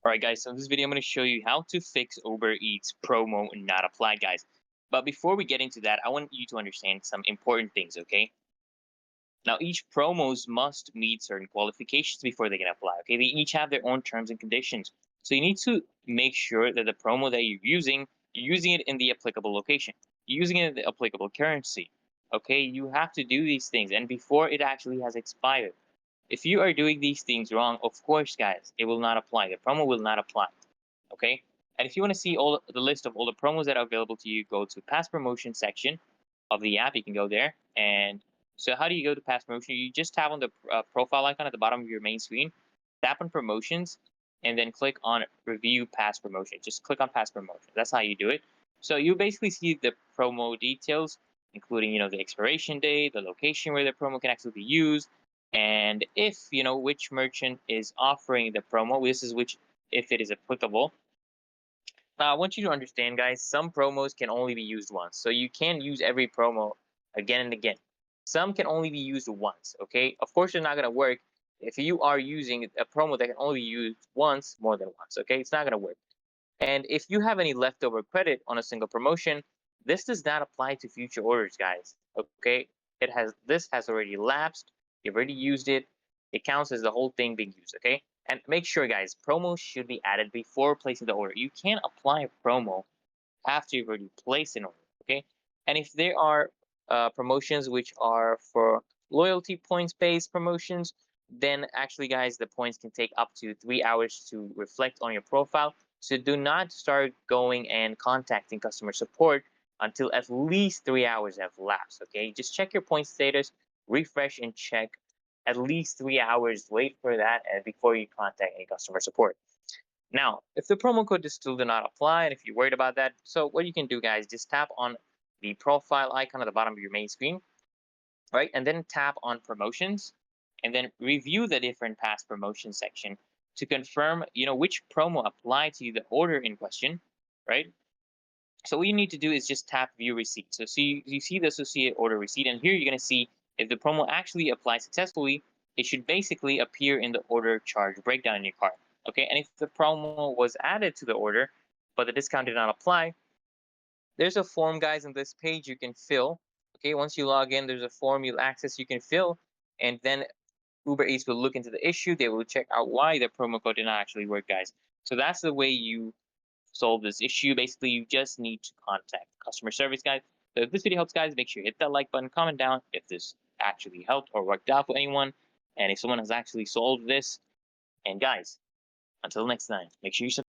Alright guys, so in this video I'm going to show you how to fix Uber Eats promo not applied, guys. But before we get into that, I want you to understand some important things, okay? Now each promos must meet certain qualifications before they can apply, okay? They each have their own terms and conditions. So you need to make sure that the promo that you're using it in the applicable location. You're using it in the applicable currency. Okay, you have to do these things and before it actually has expired. If you are doing these things wrong, of course, guys, it will not apply. The promo will not apply. Okay. And if you want to see all the list of all the promos that are available to you, go to past promotion section of the app. You can go there. And so how do you go to past promotion? You just tap on the profile icon at the bottom of your main screen, tap on promotions, and then click on review past promotion. Just click on past promotion. That's how you do it. So you basically see the promo details, including, the expiration date, the location where the promo can actually be used, and if, which merchant is offering the promo. This is which, if it is applicable. Now, I want you to understand, guys, some promos can only be used once. So you can't use every promo again and again. Some can only be used once, okay? Of course, it's not going to work if you are using a promo that can only be used once, more than once, okay? It's not going to work. And if you have any leftover credit on a single promotion, this does not apply to future orders, guys, okay? This has already lapsed. You've already used it. It counts as the whole thing being used, okay? And make sure, guys, promos should be added before placing the order. You can't apply a promo after you've already placed an order, okay? And if there are promotions which are for loyalty points-based promotions, then actually, guys, the points can take up to 3 hours to reflect on your profile. So do not start going and contacting customer support until at least 3 hours have lapsed, okay? Just check your point status, refresh and check at least 3 hours. Wait for that and before you contact any customer support. Now, if the promo code is still do not apply, and if you're worried about that, so what you can do, guys, just tap on the profile icon at the bottom of your main screen, right? And then tap on promotions, and then review the different past promotion section to confirm, which promo applied to the order in question, right? So what you need to do is just tap view receipt. So see, you see the associated order receipt, and here you're going to see if the promo actually applies successfully. It should basically appear in the order charge breakdown in your cart. Okay, and if the promo was added to the order, but the discount did not apply, there's a form, guys, on this page you can fill. Okay, once you log in, there's a form you'll access you can fill, and then Uber Eats will look into the issue. They will check out why the promo code did not actually work, guys. So that's the way you solve this issue. Basically, you just need to contact customer service, guys. So if this video helps, guys, make sure you hit that like button, comment down if this actually helped or worked out for anyone, and if someone has actually solved this. And guys, until next time, make sure you subscribe.